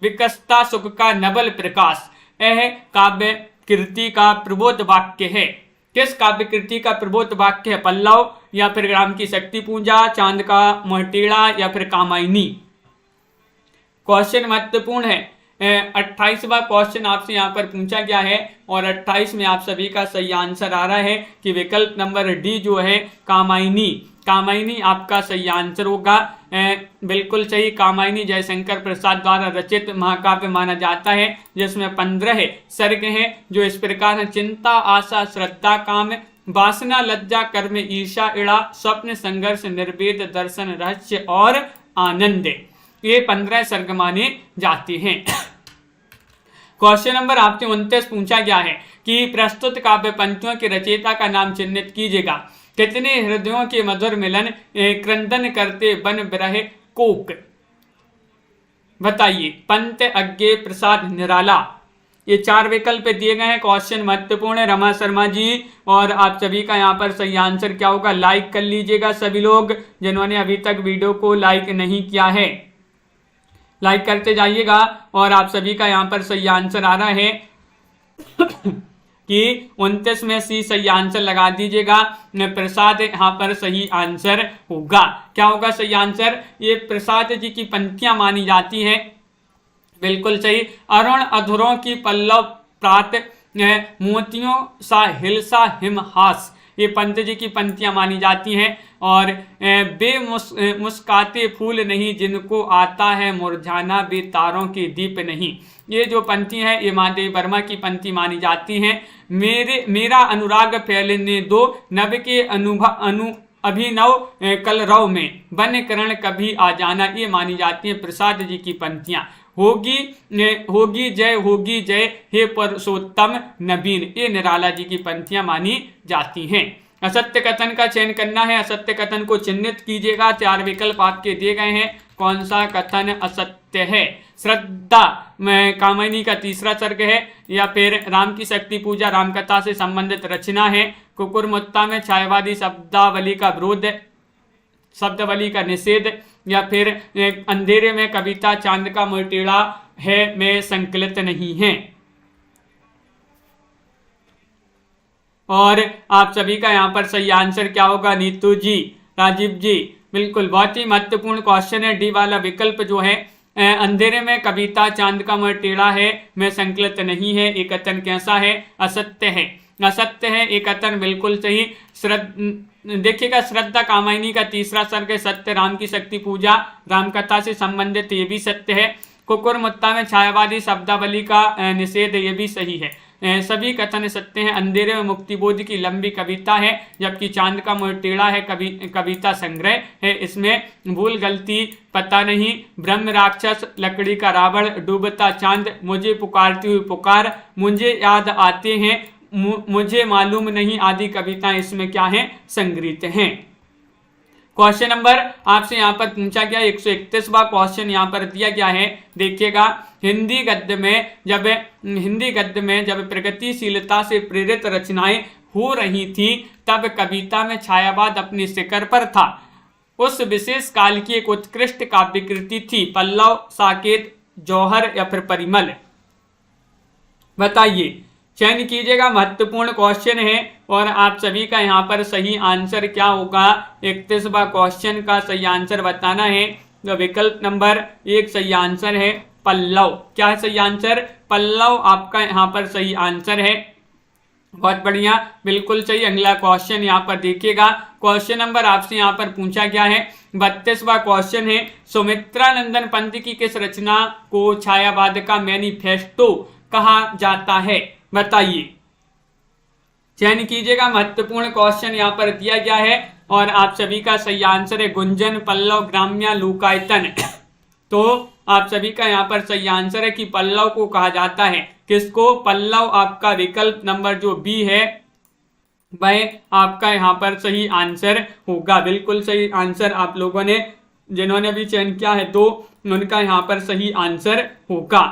विकसता सुख का नवल प्रकाश, यह काव्य कृति का प्रबोध वाक्य है। किस काव्य कृति का प्रबोध वाक्य है? पल्लव या फिर राम की शक्ति पूजा, चांद का मोहटेड़ा या फिर कामायनी। क्वेश्चन महत्वपूर्ण है। 28वां क्वेश्चन आपसे यहाँ पर पूछा गया है और 28 में आप सभी का सही आंसर आ रहा है कि विकल्प नंबर डी जो है कामायनी, कामायनी आपका सही आंसर होगा। बिल्कुल सही। कामायनी जयशंकर प्रसाद द्वारा रचित महाकाव्य माना जाता है जिसमें 15 सर्ग हैं जो इस प्रकार हैं। चिंता, आशा, श्रद्धा, काम, वासना, लज्जा, कर्म, ईर्षा, इड़ा, स्वप्न, संघर्ष, निर्वेद, दर्शन, रहस्य और आनंद, ये 15 सर्ग माने जाते हैं। क्वेश्चन नंबर आपसे 29 पूछा गया है कि प्रस्तुत काव्य पंक्तियों के रचयिता का नाम चिन्हित कीजिएगा। कितने हृदयों के मधुर मिलन क्रंदन करते बन बिरह कोक, बताइए। पंत, अज्ञे, प्रसाद, निराला, ये 4 विकल्प दिए गए हैं। क्वेश्चन महत्वपूर्ण है रमा शर्मा जी, और आप सभी का यहाँ पर सही आंसर क्या होगा? लाइक कर लीजिएगा सभी लोग जिन्होंने अभी तक वीडियो को लाइक नहीं किया है, लाइक करते जाइएगा। और आप सभी का यहाँ पर सही आंसर आ रहा है कि 29 में सी सही आंसर लगा दीजिएगा। प्रसाद यहाँ पर सही आंसर होगा। क्या होगा सही आंसर? ये प्रसाद जी की पंक्तियां मानी जाती हैं। बिल्कुल सही। अरुण अधरों की पल्लव प्रात, मोतियों सा हिलसा हिमहास, ये पंत जी की पंक्तियां मानी जाती हैं। और मुस्काते फूल नहीं जिनको आता है मुरझाना, बेतारों के दीप नहीं, ये जो पंक्ति है ये महादेव वर्मा की पंक्ति मानी जाती हैं। मेरा अनुराग फैलने दो, नभ के अभिनव कलरव में, बन करण कभी आ जाना, ये मानी जाती है प्रसाद जी की पंक्तियां। होगी जय हे पुरुषोत्तम नवीन, ये निराला जी की पंक्तियां मानी जाती हैं। असत्य कथन का चयन करना है, असत्य कथन को चिन्हित कीजिएगा। 4 विकल्प आपके दिए गए हैं, कौन सा कथन असत्य है? श्रद्धा कामायनी का 3रा सर्ग है, या फिर राम की शक्ति पूजा रामकथा से संबंधित रचना है, कुकुरमुत्ता में छायावादी शब्दावली का विरोध, शब्दावली का निषेध, या फिर अंधेरे में कविता चांद का मोहटेड़ा है में संकलित नहीं है। और आप सभी का यहाँ पर सही आंसर क्या होगा? नीतू जी, राजीव जी, बिल्कुल बहुत ही महत्वपूर्ण क्वेश्चन है। डी वाला विकल्प जो है अंधेरे में कविता चांद का मुंह टेढ़ा है में संकलित नहीं है, एक कथन कैसा है? असत्य है, असत्य है एक कथन, बिल्कुल सही। देखिएगा श्रद्धा कामायनी का 3रा सर्ग है, सत्य राम की शक्ति पूजा रामकथा से संबंधित, ये भी सत्य है। कुकुरमुत्ता में छायावादी शब्दावली का निषेध, ये भी सही है। सभी कथन सत्य हैं। अंधेरे में मुक्तिबोध की लंबी कविता है, जबकि चांद का मुंह टेढ़ा है कविता संग्रह है, इसमें भूल गलती पता नहीं। ब्रह्म राक्षस, लकड़ी का रावण, डूबता चांद, मुझे पुकारती हुई पुकार, मुझे याद आते हैं, मुझे मालूम नहीं आदि कविताएं इसमें क्या है? संग्रहित हैं। क्वेश्चन नंबर आपसे यहाँ पर पूछा गया 131वां क्वेश्चन यहाँ पर दिया गया है, देखिएगा। हिंदी गद्य में जब प्रगतिशीलता से प्रेरित रचनाएं हो रही थी तब कविता में छायावाद अपनी शिखर पर था। उस विशेष काल की एक उत्कृष्ट काव्य कृति थी, पल्लव, साकेत, जौहर या फिर परिमल, बताइए। चयन कीजिएगा, महत्वपूर्ण क्वेश्चन है और आप सभी का यहाँ पर सही आंसर क्या होगा? 31वां क्वेश्चन का सही आंसर बताना है। तो विकल्प नंबर 1 सही आंसर है पल्लव। क्या है सही आंसर? पल्लव आपका यहाँ पर सही आंसर है। बहुत बढ़िया, बिल्कुल सही। अगला क्वेश्चन यहाँ पर देखिएगा। क्वेश्चन नंबर आपसे यहाँ पर पूछा गया है 32वां क्वेश्चन है, सुमित्रा नंदन पंत की किस रचना को छायावाद का मैनिफेस्टो कहा जाता है? बताइए। चयन कीजिएगा, महत्वपूर्ण क्वेश्चन यहाँ पर दिया गया है और आप सभी का सही आंसर है गुंजन, पल्लव, ग्राम्या, लूकायतन। तो आप सभी का यहाँ पर सही आंसर है कि पल्लव को कहा जाता है। किसको? पल्लव आपका विकल्प नंबर जो बी है वह आपका यहाँ पर सही आंसर होगा। बिल्कुल सही आंसर आप लोगों ने जिन्होंने भी चयन किया है तो उनका यहाँ पर सही आंसर होगा।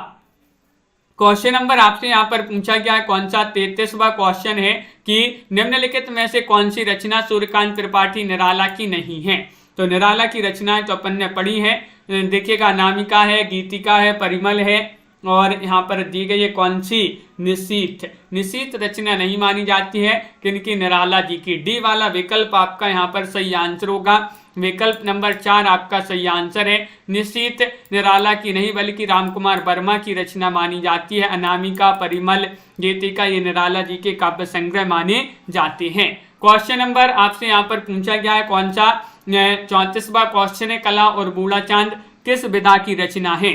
क्वेश्चन नंबर आपसे यहाँ पर पूछा गया है कौन सा 33वां क्वेश्चन है कि निम्नलिखित में से कौन सी रचना सूर्यकांत त्रिपाठी निराला की नहीं है। तो निराला की रचनाएं तो अपन ने पढ़ी है, देखिएगा अनामिका है, गीतिका है, परिमल है और यहाँ पर दी गई है कौन सी? निशीथ। निशीथ रचना नहीं मानी जाती है किनकी? निराला जी की। डी वाला विकल्प आपका यहाँ पर सही आंसर होगा। विकल्प नंबर 4 आपका सही आंसर है। निशीथ निराला की नहीं बल्कि रामकुमार वर्मा की रचना मानी जाती है। अनामिका, परिमल, गीतिका ये निराला जी के काव्य संग्रह माने जाते हैं। क्वेश्चन नंबर आपसे यहाँ पर पूछा गया है कौन सा? 34वां क्वेश्चन है, कला और बूढ़ा चांद किस विधा की रचना है?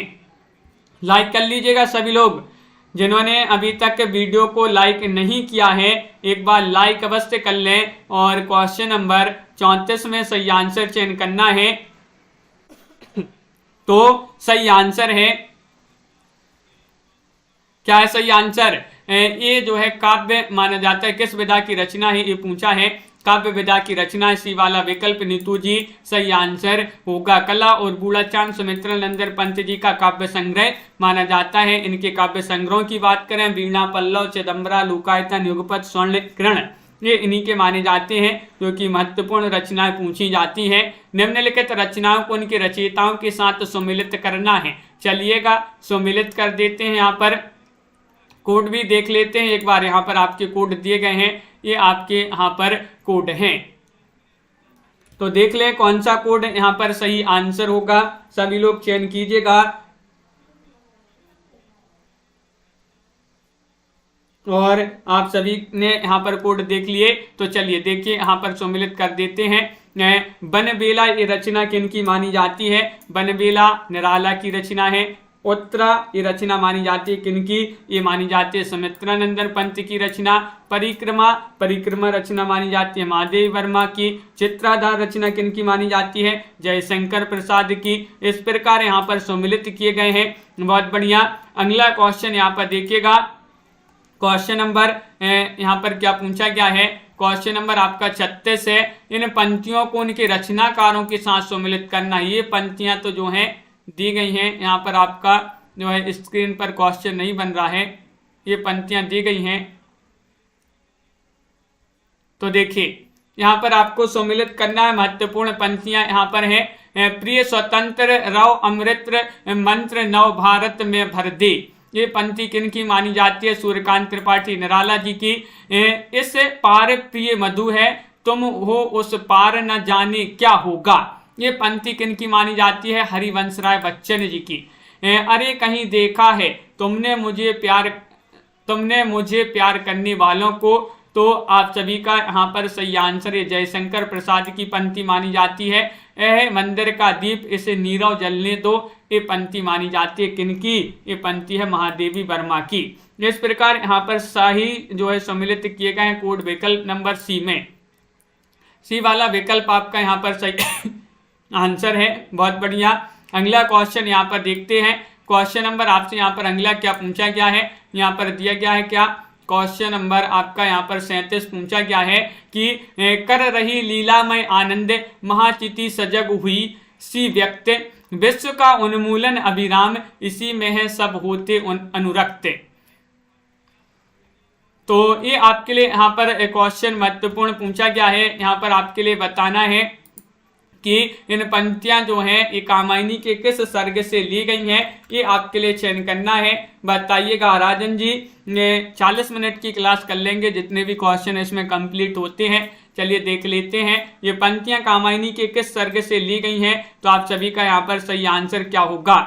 लाइक कर लीजिएगा सभी लोग। जिन्होंने अभी तक वीडियो को लाइक नहीं किया है एक बार लाइक अवश्य कर लें और क्वेश्चन नंबर 34 में सही आंसर चयन करना है। तो सही आंसर है क्या है? सही आंसर ये जो है काव्य माना जाता है। किस विधा की रचना है ये पूछा है। काव्य विधा की रचना सी वाला विकल्प नीतू जी सही आंसर होगा। कला और बूढ़ा चांद सुमित्रा नंदन पंत जी का काव्य संग्रह माना जाता है। इनके काव्य संग्रहों की बात करें, वीणा, पल्लव, चिदंबरा, लुकायतन, युगपत, स्वर्ण किरण ये इन्हीं के माने जाते हैं जो कि महत्वपूर्ण रचनाएं पूछी जाती हैं। निम्नलिखित रचनाओं को उनके रचयिताओं के साथ सम्मिलित करना है। चलिएगा सम्मिलित कर देते हैं। यहाँ पर कोड भी देख लेते हैं एक बार। यहाँ पर आपके कोड दिए गए हैं, ये आपके यहाँ पर कोड हैं तो देख लें कौन सा कोड यहाँ पर सही आंसर होगा। सभी लोग चयन कीजिएगा और आप सभी ने यहाँ पर कोड देख लिए तो चलिए देखिए यहाँ पर सम्मिलित कर देते हैं। बनबेला ये रचना किनकी मानी जाती है? बनबेला निराला की रचना है। उत्तरा ये रचना मानी जाती है किनकी? ये मानी जाती है सुमित्रा नंदन पंत की रचना। परिक्रमा, परिक्रमा रचना मानी जाती है महादेवी वर्मा की। चित्राधार रचना किनकी मानी जाती है? जयशंकर प्रसाद की। इस प्रकार यहाँ पर सम्मिलित किए गए हैं। बहुत बढ़िया। अगला क्वेश्चन यहाँ पर देखिएगा। क्वेश्चन नंबर यहाँ पर क्या पूछा गया है? क्वेश्चन नंबर आपका 36 है। इन पंक्तियों को उनके रचनाकारों के साथ सम्मिलित करना। ये पंक्तियां तो जो हैं दी गई हैं, यहाँ पर आपका जो है स्क्रीन पर क्वेश्चन नहीं बन रहा है, ये पंक्तियां दी गई हैं तो देखिए यहाँ पर आपको सम्मिलित करना है। महत्वपूर्ण पंक्तियां यहाँ पर हैं। प्रिय स्वतंत्र रव अमृत मंत्र नव भारत में भर दे ये पंक्ति किनकी मानी जाती है? सूर्यकांत त्रिपाठी निराला जी की। इस पार प्रिय मधु है तुम हो उस पार न जाने क्या होगा ये पंक्ति किनकी मानी जाती है? हरिवंश राय बच्चन जी की। अरे कहीं देखा है तुमने मुझे प्यार करने वालों को तो आप सभी का यहाँ पर सही आंसर है जयशंकर प्रसाद की पंक्ति मानी जाती है। मंदिर का दीप इसे नीरव जलने दो ये पंक्ति मानी जाती है किनकी? ये पंक्ति है महादेवी वर्मा की। इस प्रकार यहाँ पर सही जो है सम्मिलित किए गए हैं कोड विकल्प नंबर सी में। सी वाला विकल्प आपका यहाँ पर सही आंसर है। बहुत बढ़िया। अगला क्वेश्चन यहाँ पर देखते हैं। क्वेश्चन नंबर आपसे यहाँ पर अगला क्या पूछा गया है? यहाँ पर दिया गया है क्या? क्वेश्चन नंबर आपका यहाँ पर 37 पूछा गया है कि कर रही लीलामय आनंद महाचिति सजग हुई सी व्यक्त विश्व का उन्मूलन अभिराम इसी में है सब होते अनुरक्त। तो ये आपके लिए यहाँ पर क्वेश्चन महत्वपूर्ण पूछा गया है। यहाँ पर आपके लिए बताना है कि इन पंक्तियां जो हैं ये कामायनी के किस सर्ग से ली गई हैं, ये आपके लिए चयन करना है। बताइएगा। राजन जी 40 मिनट की क्लास कर लेंगे, जितने भी क्वेश्चन इसमें कंप्लीट होते हैं। चलिए देख लेते हैं ये पंक्तियां कामायनी के किस सर्ग से ली गई हैं। तो आप सभी का यहाँ पर सही आंसर क्या होगा?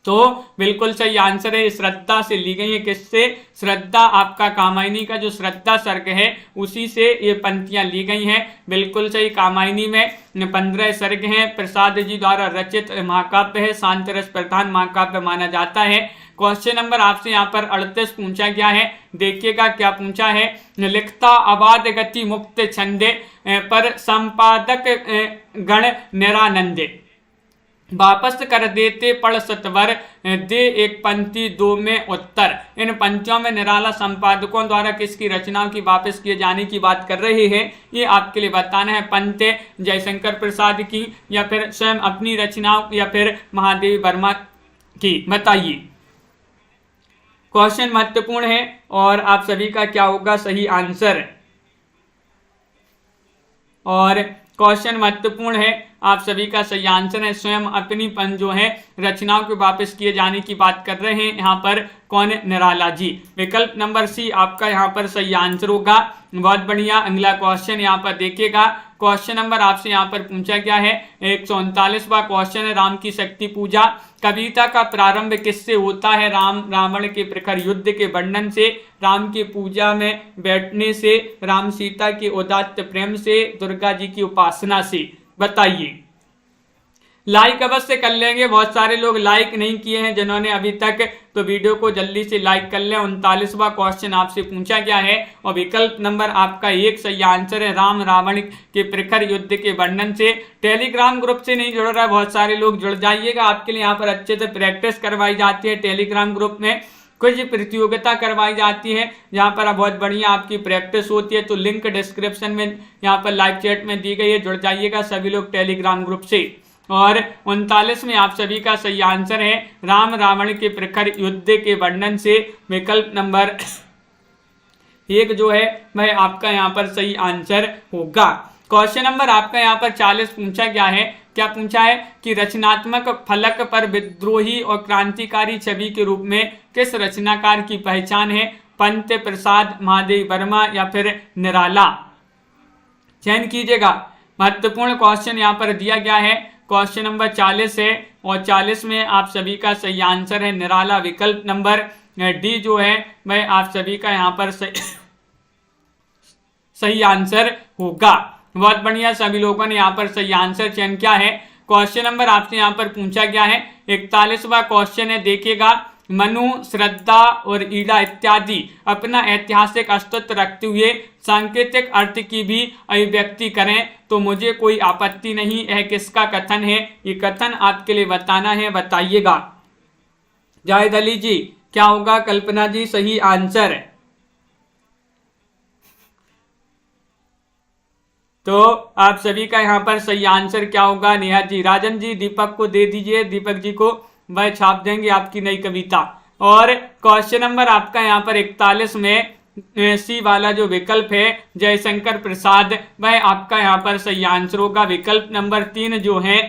तो बिल्कुल सही आंसर है श्रद्धा से ली गई है। किससे? श्रद्धा आपका कामायनी का जो श्रद्धा सर्ग है उसी से ये पंक्तियां ली गई हैं। बिल्कुल सही। कामायनी में 15 सर्ग हैं। प्रसाद जी द्वारा रचित महाकाव्य है। शांत रस प्रधान महाकाव्य माना जाता है। क्वेश्चन नंबर आपसे यहाँ पर 38 पूछा गया है। देखिएगा क्या पूछा है। लिखता अबाध गति मुक्त छंदे पर संपादक गण निरानंदे वापस कर देते पढ़ सतवर, दे एक पंक्ति दो में उत्तर। इन पंक्तियों में निराला संपादकों द्वारा किसकी रचनाओं की वापस किए जाने की बात कर रहे हैं, ये आपके लिए बताना है। पंत जयशंकर प्रसाद की, या फिर स्वयं अपनी रचनाओं, या फिर महादेवी वर्मा की, बताइए। क्वेश्चन महत्वपूर्ण है और आप सभी का क्या होगा सही आंसर। और क्वेश्चन महत्वपूर्ण है, आप सभी का सही आंसर है स्वयं अपनी जो है रचनाओं के वापस किए जाने की बात कर रहे हैं यहाँ पर कौन, निराला जी। विकल्प नंबर सी आपका यहाँ पर सही आंसर होगा। बहुत बढ़िया। अगला क्वेश्चन यहाँ पर देखिएगा। क्वेश्चन नंबर आपसे यहाँ पर पूछा गया है 139वां क्वेश्चन है, राम की शक्ति पूजा। कविता का प्रारंभ किससे होता है? राम रावण के प्रखर युद्ध के वर्णन से, राम की पूजा में बैठने से, राम सीता के उदात्त प्रेम से, दुर्गा जी की उपासना से, बताइए। लाइक अवश्य कर लेंगे, बहुत सारे लोग लाइक नहीं किए हैं जिन्होंने अभी तक, तो वीडियो को जल्दी से लाइक कर लें। 39वां क्वेश्चन आपसे पूछा गया है और विकल्प नंबर आपका 1 सही आंसर है, राम रावण के प्रखर युद्ध के वर्णन से। टेलीग्राम ग्रुप से नहीं जुड़ रहा है, बहुत सारे लोग जुड़ जाइएगा, आपके लिए यहाँ पर अच्छे से प्रैक्टिस करवाई जाती है। टेलीग्राम ग्रुप में कुछ प्रतियोगिता करवाई जाती है जहाँ पर बहुत बढ़िया आपकी प्रैक्टिस होती है, तो लिंक डिस्क्रिप्शन में यहाँ पर लाइव चैट में दी गई है, जुड़ जाइएगा सभी लोग टेलीग्राम ग्रुप से। और 39 में आप सभी का सही आंसर है, राम रावण के प्रखर युद्ध के वर्णन से। विकल्प नंबर 1 जो है वह आपका यहाँ पर सही आंसर होगा। क्वेश्चन नंबर आपका यहाँ पर 40 पूछा गया है। क्या पूछा है कि रचनात्मक फलक पर विद्रोही और क्रांतिकारी छवि के रूप में किस रचनाकार की पहचान है? पंत प्रसाद, महादेवी वर्मा या फिर निराला, चयन कीजिएगा। महत्वपूर्ण क्वेश्चन यहाँ पर दिया गया है। क्वेश्चन नंबर 40 है और 40 में आप सभी का सही आंसर है निराला। विकल्प नंबर डी जो है वह आप सभी का यहाँ पर सही आंसर होगा। बहुत बढ़िया, सभी लोगों ने यहाँ पर सही आंसर चयन किया है। क्वेश्चन नंबर आपसे यहाँ पर पूछा गया है 41वां क्वेश्चन है, देखिएगा। मनु, श्रद्धा और ईड़ा इत्यादि अपना ऐतिहासिक अस्तित्व रखते हुए सांकेतिक अर्थ की भी अभिव्यक्ति करें तो मुझे कोई आपत्ति नहीं। यह किसका कथन है? ये कथन आपके लिए बताना है, बताइएगा। जाहिद अली जी क्या होगा? कल्पना जी सही आंसर। तो आप सभी का यहाँ पर सही आंसर क्या होगा? नेहा जी, राजन जी दीपक को दे दीजिए, दीपक जी को वह छाप देंगे आपकी नई कविता। और क्वेश्चन नंबर आपका यहाँ पर 41 में सी वाला जो विकल्प है जयशंकर प्रसाद, वह आपका यहाँ पर सही आंसर होगा। विकल्प नंबर 3 जो है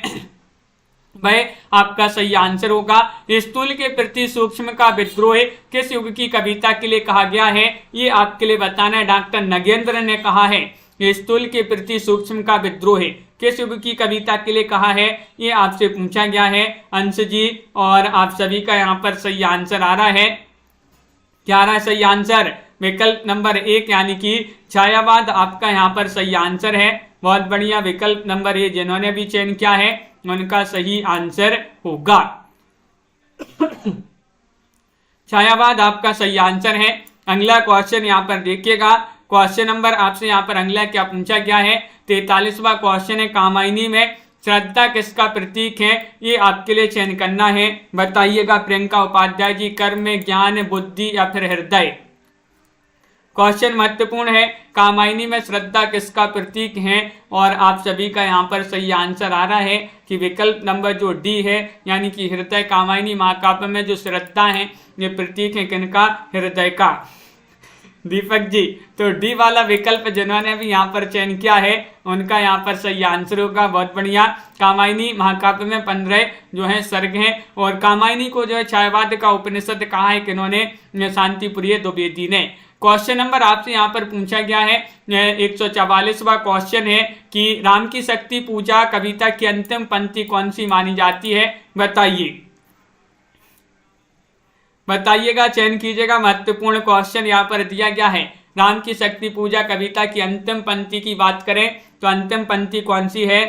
वह आपका सही आंसर होगा। स्थूल के प्रति सूक्ष्म का विद्रोह किस युग की कविता के लिए कहा गया है? ये आपके लिए बताना है। डॉक्टर नगेंद्र ने कहा है स्थूल के प्रति सूक्ष्म का विद्रोह किस युग की कविता के लिए कहा है? ये आपसे पूछा गया है अंश जी, और आप सभी का यहाँ पर सही आंसर आ रहा है। क्या आ रहा है सही आंसर? विकल्प नंबर 1 यानी कि छायावाद आपका यहाँ पर सही आंसर है। बहुत बढ़िया, विकल्प नंबर 1 जिन्होंने भी चयन किया है उनका सही आंसर होगा। छायावाद आपका सही आंसर है। अगला क्वेश्चन यहाँ पर देखिएगा। क्वेश्चन नंबर आपसे यहाँ पर अगला क्या पूछा गया है? 43वां क्वेश्चन है, कामायनी में श्रद्धा किसका प्रतीक है? ये आपके लिए चयन करना है, बताइएगा। प्रियंका उपाध्याय जी, कर्म, ज्ञान, बुद्धि या फिर हृदय। क्वेश्चन महत्वपूर्ण है, कामायनी में श्रद्धा किसका प्रतीक है? और आप सभी का यहाँ पर सही आंसर आ रहा है कि विकल्प नंबर जो डी है यानी कि हृदय। कामायनी महाकाव्य में जो श्रद्धा है ये प्रतीक है किनका? हृदय का। दीपक जी, तो डी वाला विकल्प जिन्होंने भी यहाँ पर चयन किया है उनका यहाँ पर सही आंसर होगा। बहुत बढ़िया। कामायनी महाकाव्य में 15 जो है सर्ग हैं और कामायनी को जो है छायावाद का उपनिषद कहा है किन्होंने? शांतिप्रिय द्विवेदी ने। क्वेश्चन नंबर आपसे यहाँ पर पूछा गया है 144वां क्वेश्चन है कि राम की शक्ति पूजा कविता की अंतिम पंक्ति कौन सी मानी जाती है? बताइए, बताइएगा, चयन कीजिएगा। महत्वपूर्ण क्वेश्चन यहाँ पर दिया गया है। राम की शक्ति पूजा कविता की अंतिम पंक्ति की बात करें तो अंतिम पंक्ति कौन सी है?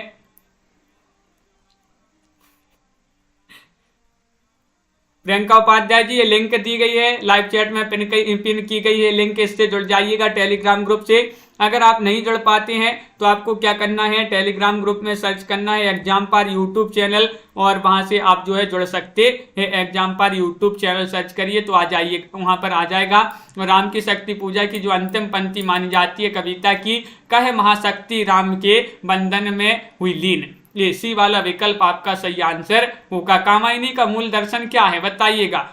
प्रियंका उपाध्याय जी, ये लिंक दी गई है लाइव चैट में, पिन की गई है लिंक, इससे जुड़ जाइएगा टेलीग्राम ग्रुप से। अगर आप नहीं जुड़ पाते हैं तो आपको क्या करना है, टेलीग्राम ग्रुप में सर्च करना है एग्जाम पार यूट्यूब चैनल, और वहां से आप जो है जुड़ सकते हैं। एग्जाम पार यूट्यूब चैनल सर्च करिए तो आ जाइए, वहां पर आ जाएगा। राम की शक्ति पूजा की जो अंतिम पंक्ति मानी जाती है कविता की, कहे महाशक्ति राम के बंधन में हुई लीन, ये सी वाला विकल्प आपका सही आंसर होगा। कामायनी का मूल दर्शन क्या है बताइएगा,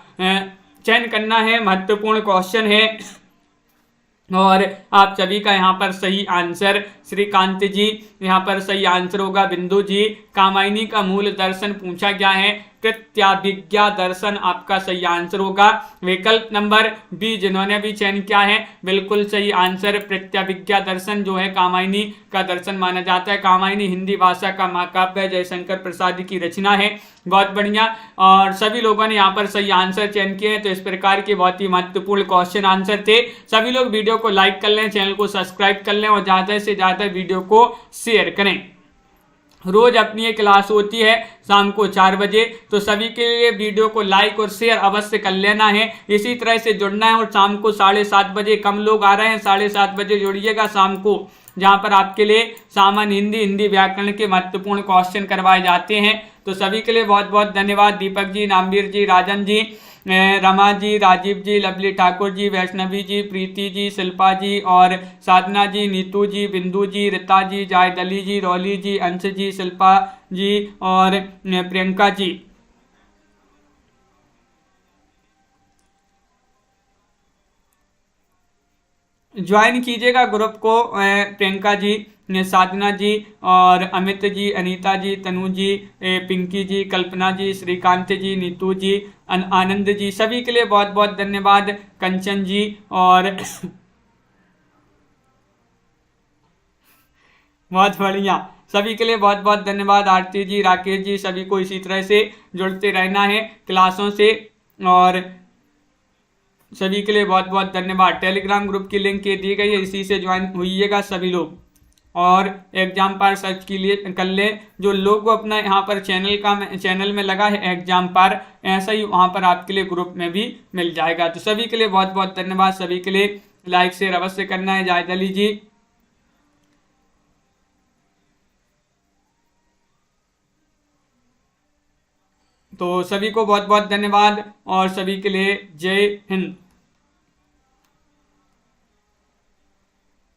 चयन करना है, महत्वपूर्ण क्वेश्चन है। और आप सभी का यहाँ पर सही आंसर श्रीकांत जी, यहाँ पर सही आंसर होगा बिंदु जी। कामायनी का मूल दर्शन पूछा गया है, प्रत्याभिज्ञा दर्शन आपका सही आंसर होगा। विकल्प नंबर बी जिन्होंने भी चयन किया है बिल्कुल सही आंसर, प्रत्याभिज्ञा दर्शन जो है कामायनी का दर्शन माना जाता है। कामायनी हिंदी भाषा का महाकाव्य है, जयशंकर प्रसाद की रचना है। बहुत बढ़िया, और सभी लोगों ने यहाँ पर सही आंसर चयन किए हैं। तो इस प्रकार के बहुत ही महत्वपूर्ण क्वेश्चन आंसर थे। सभी लोग वीडियो को लाइक कर लें, चैनल को सब्सक्राइब कर लें और ज्यादा से ज्यादा वीडियो को शेयर करें। रोज अपनी एक क्लास होती है शाम को 4 बजे, तो सभी के लिए वीडियो को लाइक और शेयर अवश्य कर लेना है। इसी तरह से जुड़ना है, और शाम को 7:30 बजे, कम लोग आ रहे हैं, 7:30 बजे जुड़िएगा शाम को, जहां पर आपके लिए सामान्य हिंदी, हिंदी व्याकरण के महत्वपूर्ण क्वेश्चन करवाए जाते हैं। तो सभी के लिए बहुत बहुत धन्यवाद। दीपक जी, नामवीर जी, राजन जी, रमा जी, राजीव जी, लवली ठाकुर जी, वैष्णवी जी, प्रीति जी, शिल्पा जी और साधना जी, नीतू जी, बिंदु जी, रीता जी, जायदली जी, रौली जी, अंश जी, शिल्पा जी और प्रियंका जी। ज्वाइन कीजिएगा ग्रुप को, प्रियंका जी, साधना जी और अमित जी, अनीता जी, तनु जी, पिंकी जी, कल्पना जी, श्रीकांत जी, नीतू जी, आनंद जी, सभी के लिए बहुत बहुत धन्यवाद। कंचन जी और बहुत बढ़िया, सभी के लिए बहुत बहुत धन्यवाद। आरती जी, राकेश जी, सभी को इसी तरह से जुड़ते रहना है क्लासों से, और सभी के लिए बहुत बहुत धन्यवाद। टेलीग्राम ग्रुप की लिंक ये दी गई है, इसी से ज्वाइन होइएगा सभी लोग, और एग्जाम पार सर्च के लिए कर ले। जो लोग अपना यहाँ पर चैनल में लगा है एग्जाम पार, ऐसा ही वहाँ पर आपके लिए ग्रुप में भी मिल जाएगा। तो सभी के लिए बहुत बहुत धन्यवाद। सभी के लिए लाइक शेयर अवश्य करना है। जायदली जी, तो सभी को बहुत बहुत धन्यवाद और सभी के लिए जय हिंद।